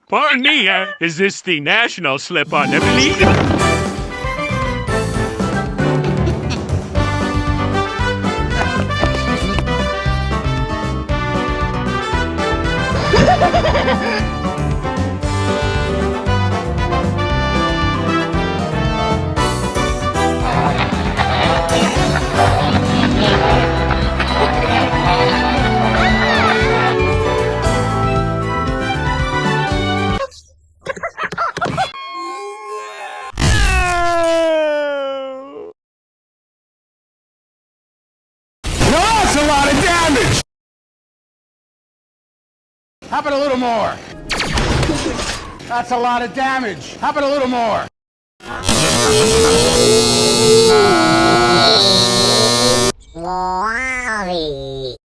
Pardon me, is this the national slip-on league? That's a lot of damage! How about a little more? That's a lot of damage. How about a little more? Wowie.